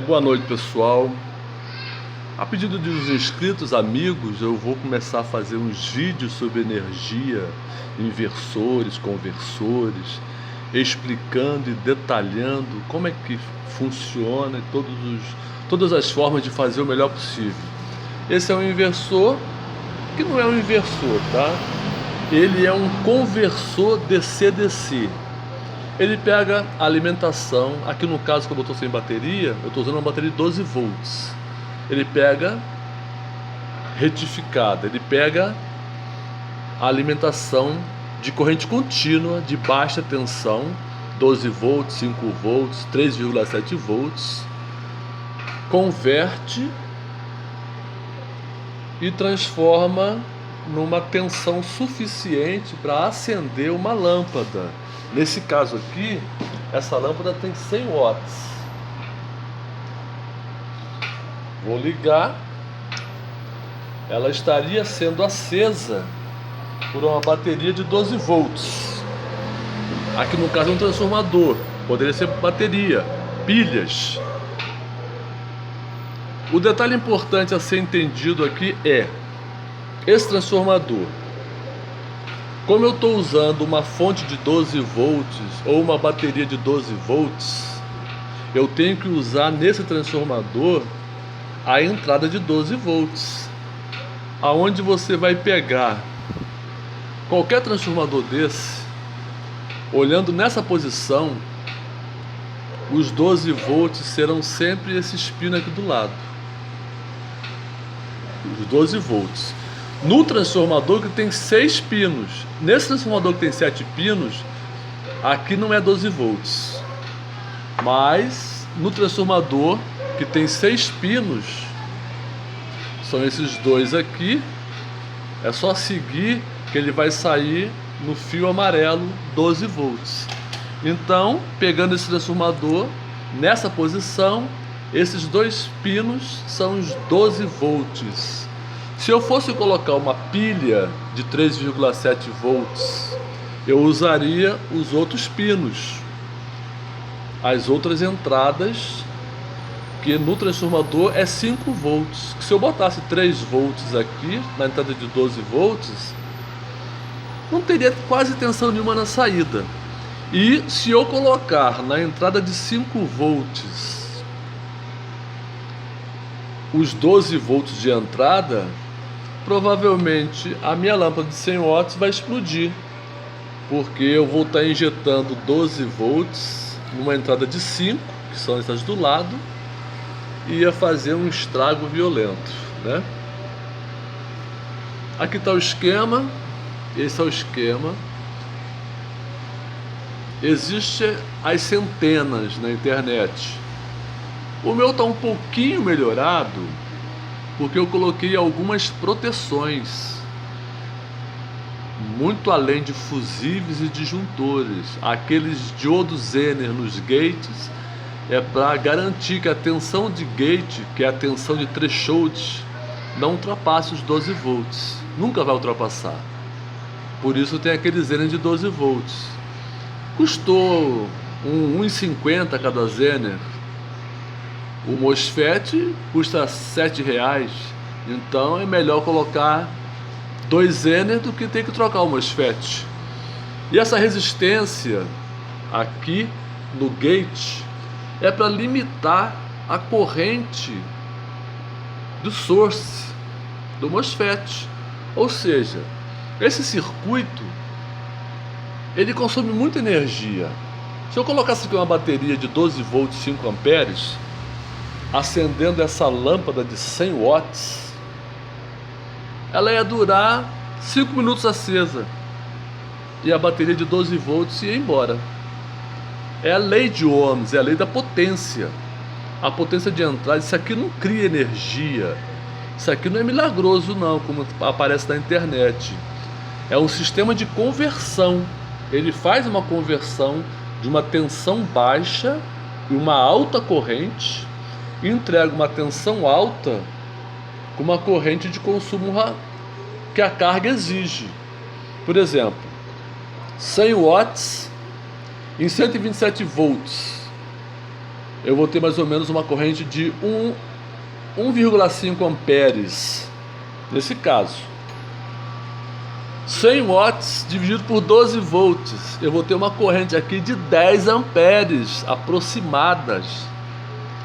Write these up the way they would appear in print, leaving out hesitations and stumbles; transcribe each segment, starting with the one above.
Boa noite, pessoal. A pedido dos inscritos, amigos, eu vou começar a fazer uns vídeos sobre energia, inversores, conversores, explicando e detalhando como é que funciona e todas as formas de fazer o melhor possível. Esse é um inversor que não é um inversor, tá? Ele é um conversor DC-DC. Ele pega a alimentação, aqui no caso que eu estou sem bateria, eu estou usando uma bateria de 12 volts. Ele pega retificada, ele pega a alimentação de corrente contínua, de baixa tensão, 12 volts, 5 volts, 3,7 volts, converte e transforma numa tensão suficiente para acender uma lâmpada. Nesse caso aqui, essa lâmpada tem 100 watts. Vou ligar. Ela estaria sendo acesa por uma bateria de 12 volts. Aqui no caso é um transformador. Poderia ser bateria, pilhas. O detalhe importante a ser entendido aqui é esse transformador. Como eu estou usando uma fonte de 12 volts ou uma bateria de 12 volts, eu tenho que usar nesse transformador a entrada de 12 volts. Aonde você vai pegar qualquer transformador desse, olhando nessa posição, os 12 volts serão sempre esses pinos aqui do lado. Os 12 volts. No transformador que tem 6 pinos. Nesse transformador que tem 7 pinos, aqui não é 12 volts. Mas no transformador que tem 6 pinos, são esses dois aqui, é só seguir que ele vai sair no fio amarelo 12 volts. Então, pegando esse transformador, nessa posição, esses dois pinos são os 12 volts. Se eu fosse colocar uma pilha de 3,7 volts, eu usaria os outros pinos, as outras entradas, que no transformador é 5 volts. Se eu botasse 3 volts aqui, na entrada de 12 volts, não teria quase tensão nenhuma na saída. E se eu colocar na entrada de 5 volts os 12 volts de entrada, provavelmente a minha lâmpada de 100 watts vai explodir, porque eu vou estar injetando 12 volts numa entrada de 5, que são essas do lado, e ia fazer um estrago violento, né? Aqui está o esquema. Esse é o esquema. Existem as centenas na internet. O meu está um pouquinho melhorado, porque eu coloquei algumas proteções, muito além de fusíveis e disjuntores. Aqueles diodos Zener nos gates é para garantir que a tensão de gate, que é a tensão de threshold, não ultrapasse os 12 volts. Nunca vai ultrapassar. Por isso tem aquele Zener de 12 volts. Custou R$1,50 cada Zener. O MOSFET custa R$7, então é melhor colocar 2 Zener do que ter que trocar o MOSFET. E essa resistência aqui no gate é para limitar a corrente do source, do MOSFET. Ou seja, esse circuito ele consome muita energia. Se eu colocasse aqui uma bateria de 12 volts 5 amperes, acendendo essa lâmpada de 100 watts, ela ia durar 5 minutos acesa e a bateria de 12 volts ia embora. É a lei de Ohms, é a lei da potência. A potência de entrada, isso aqui não cria energia. Isso aqui não é milagroso não, como aparece na internet. É um sistema de conversão. Ele faz uma conversão de uma tensão baixa e uma alta corrente, e entrega uma tensão alta com uma corrente de consumo que a carga exige. Por exemplo, 100 watts em 127 volts. eu vou ter mais ou menos uma corrente de 1,5 amperes, nesse caso. 100 watts dividido por 12 volts, eu vou ter uma corrente aqui de 10 amperes aproximadas.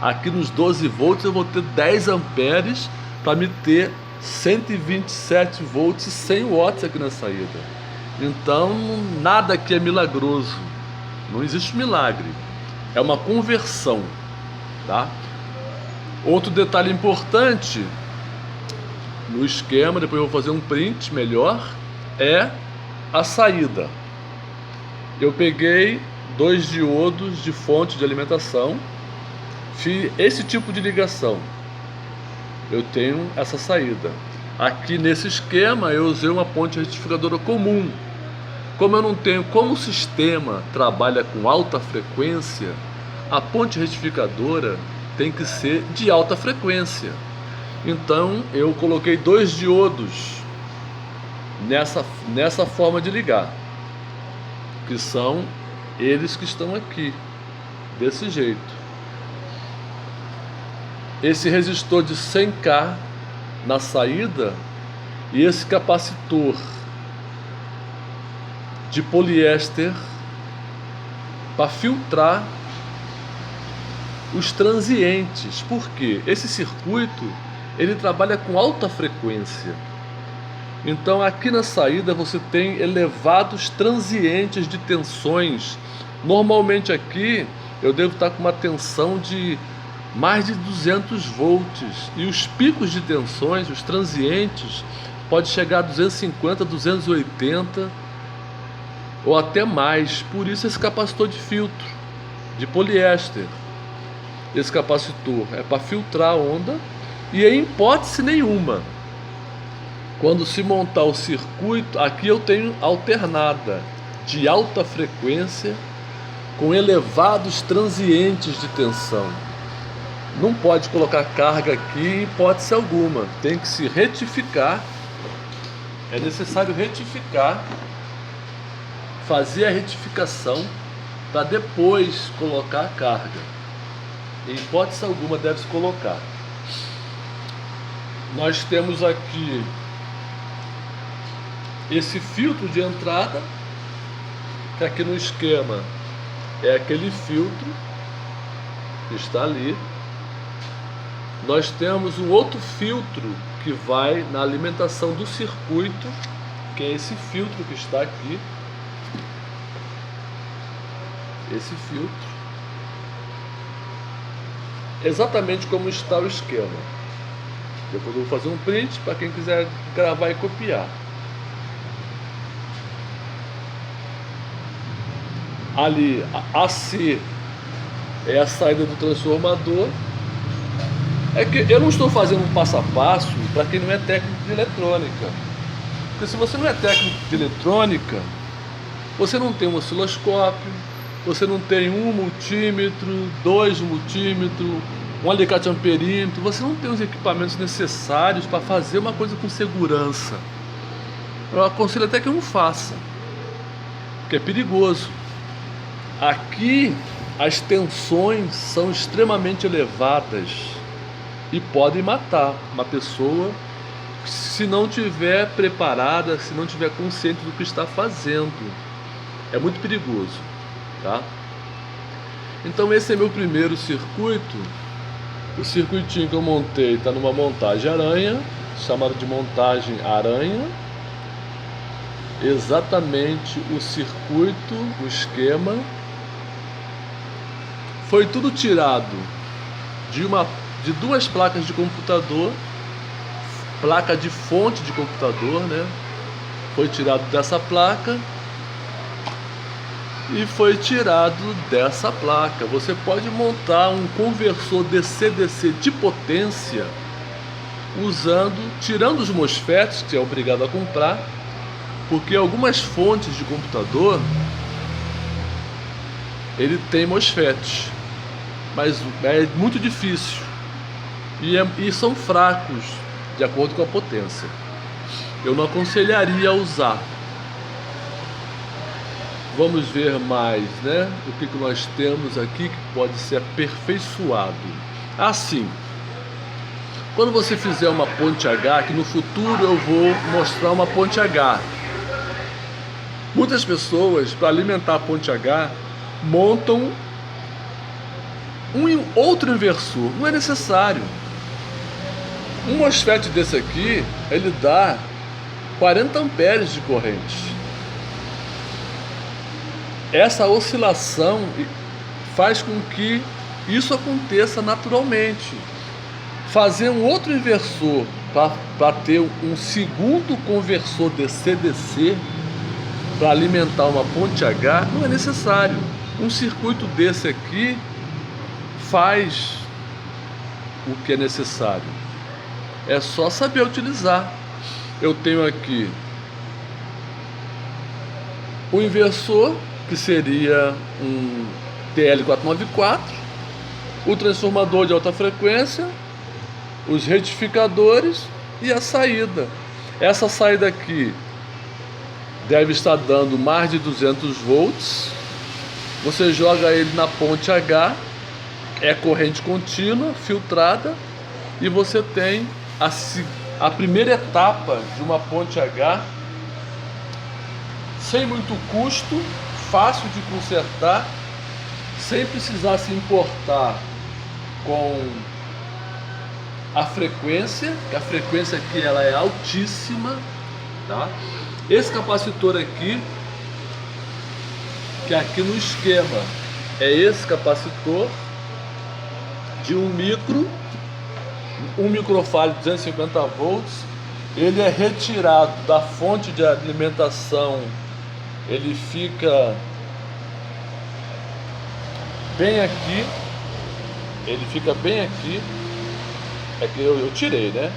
Aqui nos 12 volts eu vou ter 10 amperes para me ter 127 volts e 100 watts aqui na saída. Então nada aqui é milagroso, não existe milagre, é uma conversão, tá? Outro detalhe importante no esquema, depois eu vou fazer um print melhor, é a saída. Eu peguei 2 diodos de fonte de alimentação, fiz esse tipo de ligação, eu tenho essa saída. Aqui nesse esquema eu usei uma ponte retificadora comum. Como eu não tenho, como o sistema trabalha com alta frequência, a ponte retificadora tem que ser de alta frequência. Então eu coloquei 2 diodos nessa forma de ligar, que são eles que estão aqui, desse jeito. Esse resistor de 100K na saída e esse capacitor de poliéster para filtrar os transientes. Por quê? Esse circuito ele trabalha com alta frequência. Então aqui na saída você tem elevados transientes de tensões. Normalmente aqui eu devo estar com uma tensão de mais de 200 volts. E os picos de tensões, os transientes, pode chegar a 250, 280 ou até mais. Por isso esse capacitor de filtro, de poliéster. Esse capacitor é para filtrar a onda e em hipótese nenhuma, quando se montar o circuito, aqui eu tenho alternada de alta frequência com elevados transientes de tensão. Não pode colocar carga aqui em hipótese alguma, tem que se retificar, é necessário retificar, fazer a retificação para depois colocar a carga. Em hipótese alguma deve-se colocar. Nós temos aqui esse filtro de entrada, que aqui no esquema é aquele filtro que está ali. Nós temos um outro filtro que vai na alimentação do circuito, que é esse filtro que está aqui. Esse filtro. Exatamente como está o esquema. Depois eu vou fazer um print para quem quiser gravar e copiar. Ali, a AC é a saída do transformador. É que eu não estou fazendo um passo a passo para quem não é técnico de eletrônica. Porque se você não é técnico de eletrônica, você não tem um osciloscópio, você não tem um multímetro, 2 multímetros, um alicate amperímetro, você não tem os equipamentos necessários para fazer uma coisa com segurança. Eu aconselho até que não faça, porque é perigoso. Aqui as tensões são extremamente elevadas e podem matar uma pessoa se não tiver preparada, se não tiver consciente do que está fazendo. É muito perigoso, tá? Então esse é meu primeiro circuito. O circuitinho que eu montei está numa montagem aranha, chamada de montagem aranha. Exatamente o circuito, o esquema. Foi tudo tirado de 2 placas de computador, placa de fonte de computador, né? Foi tirado dessa placa e foi tirado dessa placa. Você pode montar um conversor DC-DC de potência tirando os MOSFETs, que é obrigado a comprar, porque algumas fontes de computador ele tem MOSFETs, mas é muito difícil e são fracos de acordo com a potência. Eu não aconselharia a usar. Vamos ver mais, né? O que nós temos aqui que pode ser aperfeiçoado. Assim, quando você fizer uma ponte H, que no futuro eu vou mostrar uma ponte H. Muitas pessoas, para alimentar a ponte H, montam outro inversor. Não é necessário. Um MOSFET desse aqui, ele dá 40 amperes de corrente. Essa oscilação faz com que isso aconteça naturalmente. Fazer um outro inversor para ter um segundo conversor DC-DC para alimentar uma ponte H não é necessário. Um circuito desse aqui faz o que é necessário. É só saber utilizar. Eu tenho aqui o inversor, que seria um TL494, o transformador de alta frequência, os retificadores e a saída. Essa saída aqui deve estar dando mais de 200 volts. Você joga ele na ponte H, é corrente contínua, filtrada, e você tem a primeira etapa de uma ponte H sem muito custo, fácil de consertar, sem precisar se importar com a frequência, que a frequência aqui ela é altíssima, tá? Esse capacitor aqui, que aqui no esquema é esse capacitor de um microfarad de 250 volts, ele é retirado da fonte de alimentação, ele fica bem aqui, é que eu tirei, né?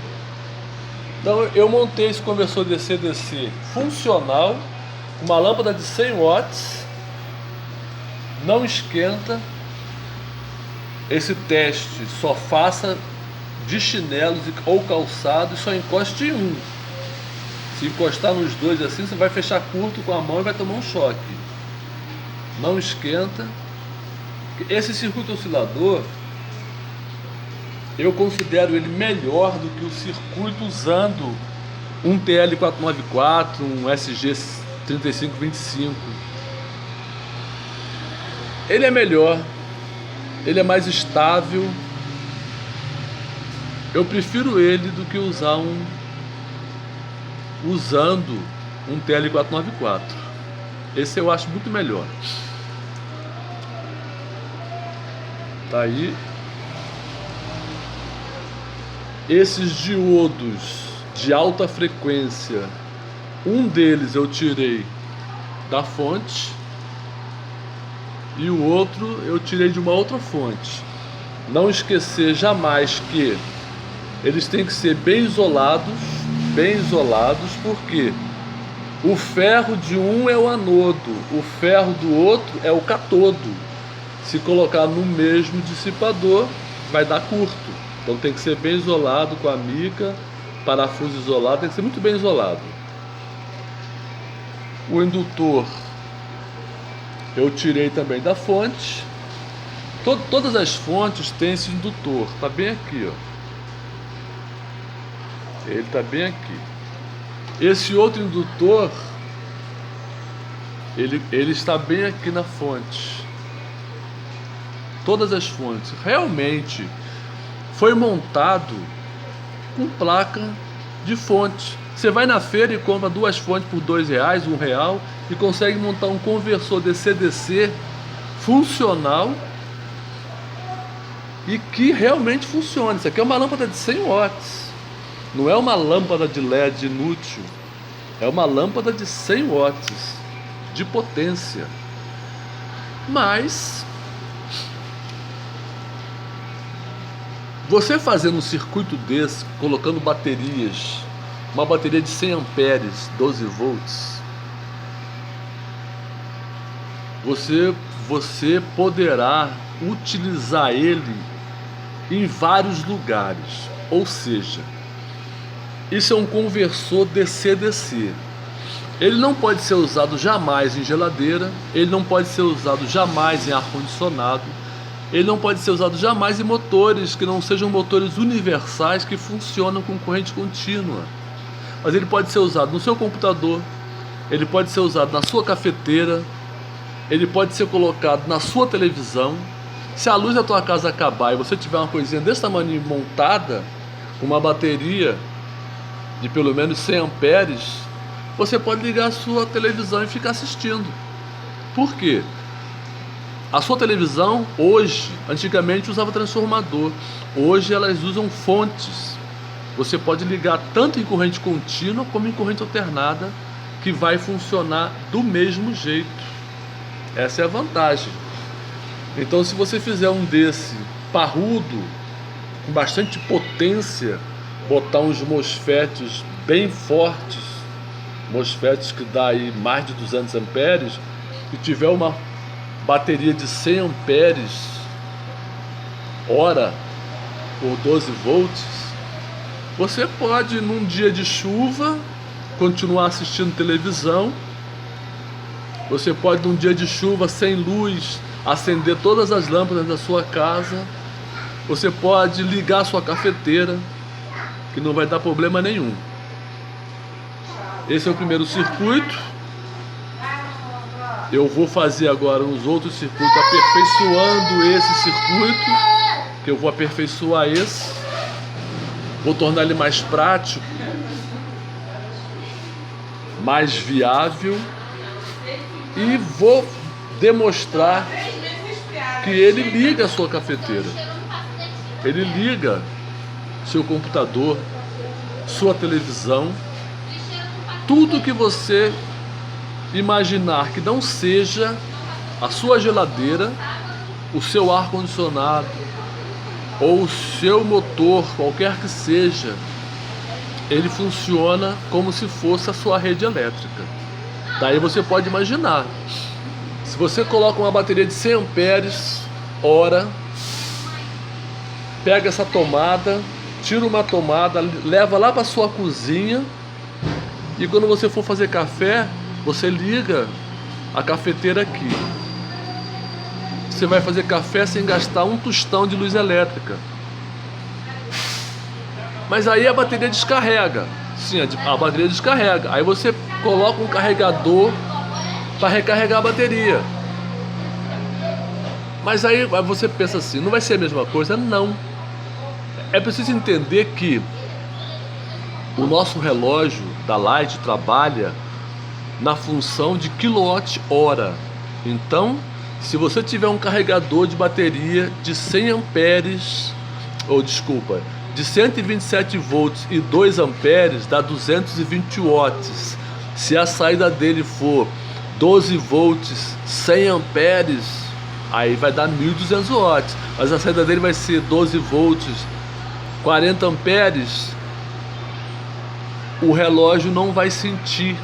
Então eu montei esse conversor DC-DC funcional, uma lâmpada de 100 watts, não esquenta. Esse teste só faça de chinelos ou calçado e só encoste em um. Se encostar nos dois assim, você vai fechar curto com a mão e vai tomar um choque. Não esquenta. Esse circuito oscilador, eu considero ele melhor do que o circuito usando um TL494, um SG3525. Ele é melhor, ele é mais estável. Eu prefiro ele do que usando um TL494. Esse eu acho muito melhor. Tá aí. Esses diodos de alta frequência, um deles eu tirei da fonte e o outro eu tirei de uma outra fonte. Não esquecer jamais que eles têm que ser bem isolados, porque o ferro de um é o anodo, o ferro do outro é o catodo. Se colocar no mesmo dissipador, vai dar curto. Então tem que ser bem isolado com a mica, parafuso isolado, tem que ser muito bem isolado. O indutor eu tirei também da fonte. Todas as fontes têm esse indutor, tá bem aqui, ó. Ele tá bem aqui. Esse outro indutor, ele está bem aqui na fonte. Todas as fontes. Realmente foi montado com placa de fonte. Você vai na feira e compra 2 fontes por R$2, R$1 e consegue montar um conversor DC-DC funcional e que realmente funciona. Isso aqui é uma lâmpada de 100 watts. Não é uma lâmpada de LED inútil. É uma lâmpada de 100 watts de potência. Mas você fazendo um circuito desse, colocando baterias, uma bateria de 100 amperes, 12 volts, você poderá utilizar ele em vários lugares. Ou seja, isso é um conversor DC-DC. Ele não pode ser usado jamais em geladeira, ele não pode ser usado jamais em ar-condicionado, ele não pode ser usado jamais em motores que não sejam motores universais que funcionam com corrente contínua. Mas ele pode ser usado no seu computador, ele pode ser usado na sua cafeteira, ele pode ser colocado na sua televisão. Se a luz da tua casa acabar e você tiver uma coisinha desse tamanho montada, com uma bateria de pelo menos 100 amperes, você pode ligar a sua televisão e ficar assistindo. Por quê? A sua televisão hoje, antigamente usava transformador, hoje elas usam fontes. Você pode ligar tanto em corrente contínua como em corrente alternada, que vai funcionar do mesmo jeito. Essa é a vantagem. Então, se você fizer um desse parrudo, com bastante potência, botar uns MOSFETs bem fortes, MOSFETs que dá aí mais de 200 amperes, e tiver uma bateria de 100 amperes hora por 12 volts, você pode, num dia de chuva, continuar assistindo televisão. Você pode, num dia de chuva sem luz, acender todas as lâmpadas da sua casa. Você pode ligar a sua cafeteira, que não vai dar problema nenhum. Esse é o primeiro circuito. Eu vou fazer agora uns outros circuitos, aperfeiçoando esse circuito, que eu vou aperfeiçoar esse, vou tornar ele mais prático, mais viável, e vou demonstrar que ele liga a sua cafeteira, ele liga seu computador, sua televisão, tudo que você imaginar que não seja a sua geladeira, o seu ar-condicionado ou o seu motor, qualquer que seja, ele funciona como se fosse a sua rede elétrica. Daí você pode imaginar, se você coloca uma bateria de 100 amperes hora, pega essa tomada, tira uma tomada, leva lá para sua cozinha, e quando você for fazer café, você liga a cafeteira aqui. Você vai fazer café sem gastar um tostão de luz elétrica. Mas aí a bateria descarrega. Sim, a bateria descarrega. Aí você coloca um carregador para recarregar a bateria. Mas aí você pensa assim, não vai ser a mesma coisa? Não. É preciso entender que o nosso relógio da Light trabalha na função de quilowatt-hora. Então, se você tiver um carregador de bateria de 100 amperes, de 127 volts e 2 amperes, dá 220 watts. Se a saída dele for 12 volts, 100 amperes, aí vai dar 1.200 watts. Mas a saída dele vai ser 12 volts, 40 amperes, o relógio não vai sentir.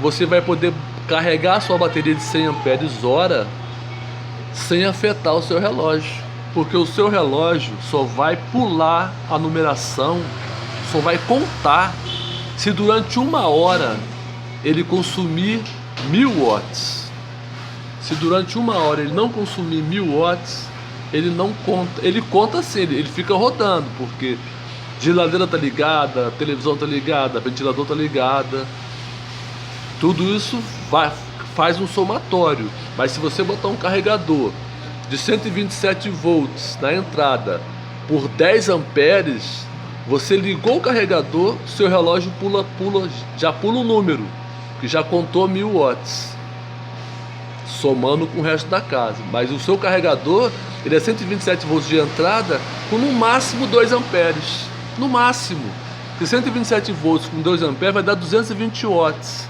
Você vai poder carregar a sua bateria de 100 amperes hora sem afetar o seu relógio, porque o seu relógio só vai pular a numeração, só vai contar se durante 1 hora ele consumir 1.000 watts. Se durante 1 hora ele não consumir 1.000 watts, ele não conta. Ele conta assim, ele fica rodando, porque geladeira tá ligada, televisão tá ligada, ventilador tá ligada. Tudo isso faz um somatório. Mas se você botar um carregador de 127 volts na entrada por 10 amperes, você ligou o carregador, seu relógio já pula o número, que já contou 1.000 watts, somando com o resto da casa. Mas o seu carregador, ele é 127 volts de entrada com no máximo 2 amperes. No máximo. Porque 127 volts com 2 amperes vai dar 220 watts.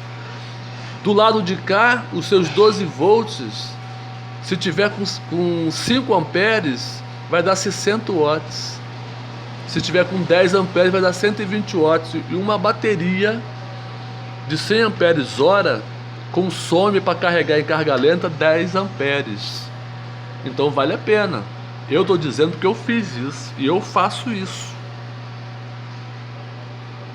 Do lado de cá, os seus 12 volts, se tiver com 5 amperes, vai dar 60 watts. Se tiver com 10 amperes, vai dar 120 watts. E uma bateria de 100 amperes hora consome para carregar em carga lenta 10 amperes. Então vale a pena. Eu estou dizendo que eu fiz isso e eu faço isso.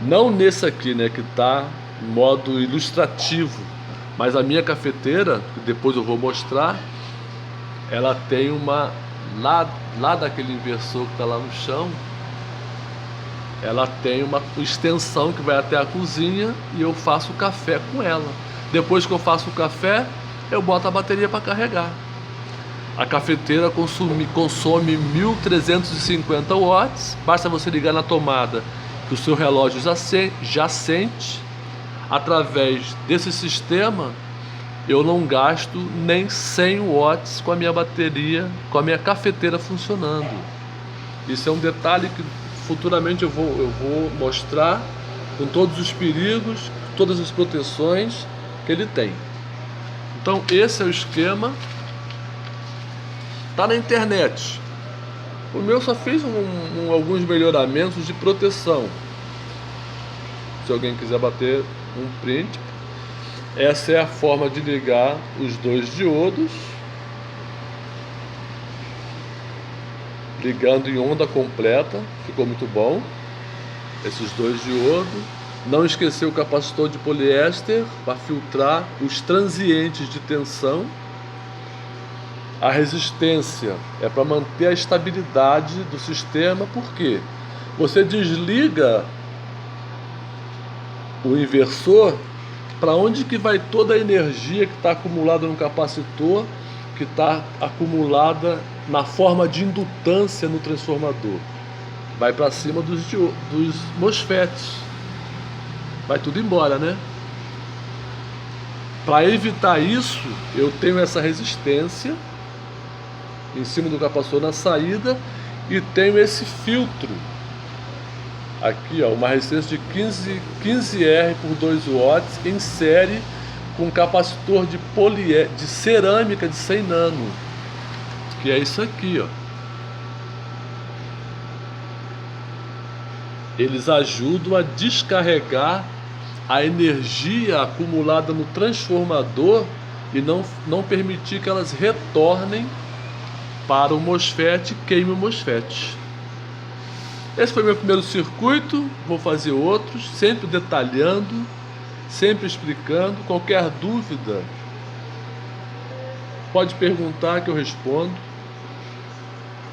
Não nesse aqui, né, que está modo ilustrativo. Mas a minha cafeteira, que depois eu vou mostrar, ela tem uma, lá daquele inversor que está lá no chão, ela tem uma extensão que vai até a cozinha e eu faço o café com ela. Depois que eu faço o café, eu boto a bateria para carregar. A cafeteira consome 1.350 watts. Basta você ligar na tomada que o seu relógio já sente. Através desse sistema, eu não gasto nem 100 watts com a minha bateria, com a minha cafeteira funcionando. Isso é um detalhe que futuramente eu vou mostrar, com todos os perigos, todas as proteções que ele tem. Então esse é o esquema. Tá na internet. O meu só fez alguns melhoramentos de proteção. Se alguém quiser bater um print, essa é a forma de ligar os dois diodos, ligando em onda completa. Ficou muito bom esses dois diodos. Não esquecer o capacitor de poliéster para filtrar os transientes de tensão. A resistência é para manter a estabilidade do sistema, porque você desliga o inversor, para onde que vai toda a energia que está acumulada no capacitor, que está acumulada na forma de indutância no transformador? Vai para cima dos MOSFETs, vai tudo embora, né? Para evitar isso, eu tenho essa resistência em cima do capacitor na saída e tenho esse filtro aqui, ó, uma resistência de 15R por 2 watts em série com capacitor de cerâmica de 100 nano, que é isso aqui, ó. Eles ajudam a descarregar a energia acumulada no transformador e não permitir que elas retornem para o MOSFET e queime o MOSFET. Esse foi meu primeiro circuito, vou fazer outros, sempre detalhando, sempre explicando. Qualquer dúvida, pode perguntar que eu respondo.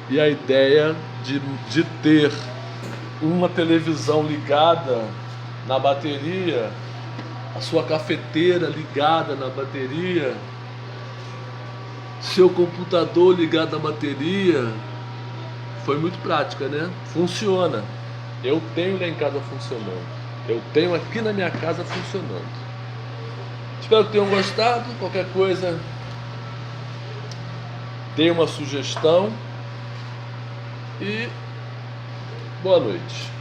E a ideia de ter uma televisão ligada na bateria, a sua cafeteira ligada na bateria, seu computador ligado na bateria, foi muito prática, né? Funciona. Eu tenho lá em casa funcionando. Eu tenho aqui na minha casa funcionando. Espero que tenham gostado. Qualquer coisa, dê uma sugestão. E boa noite.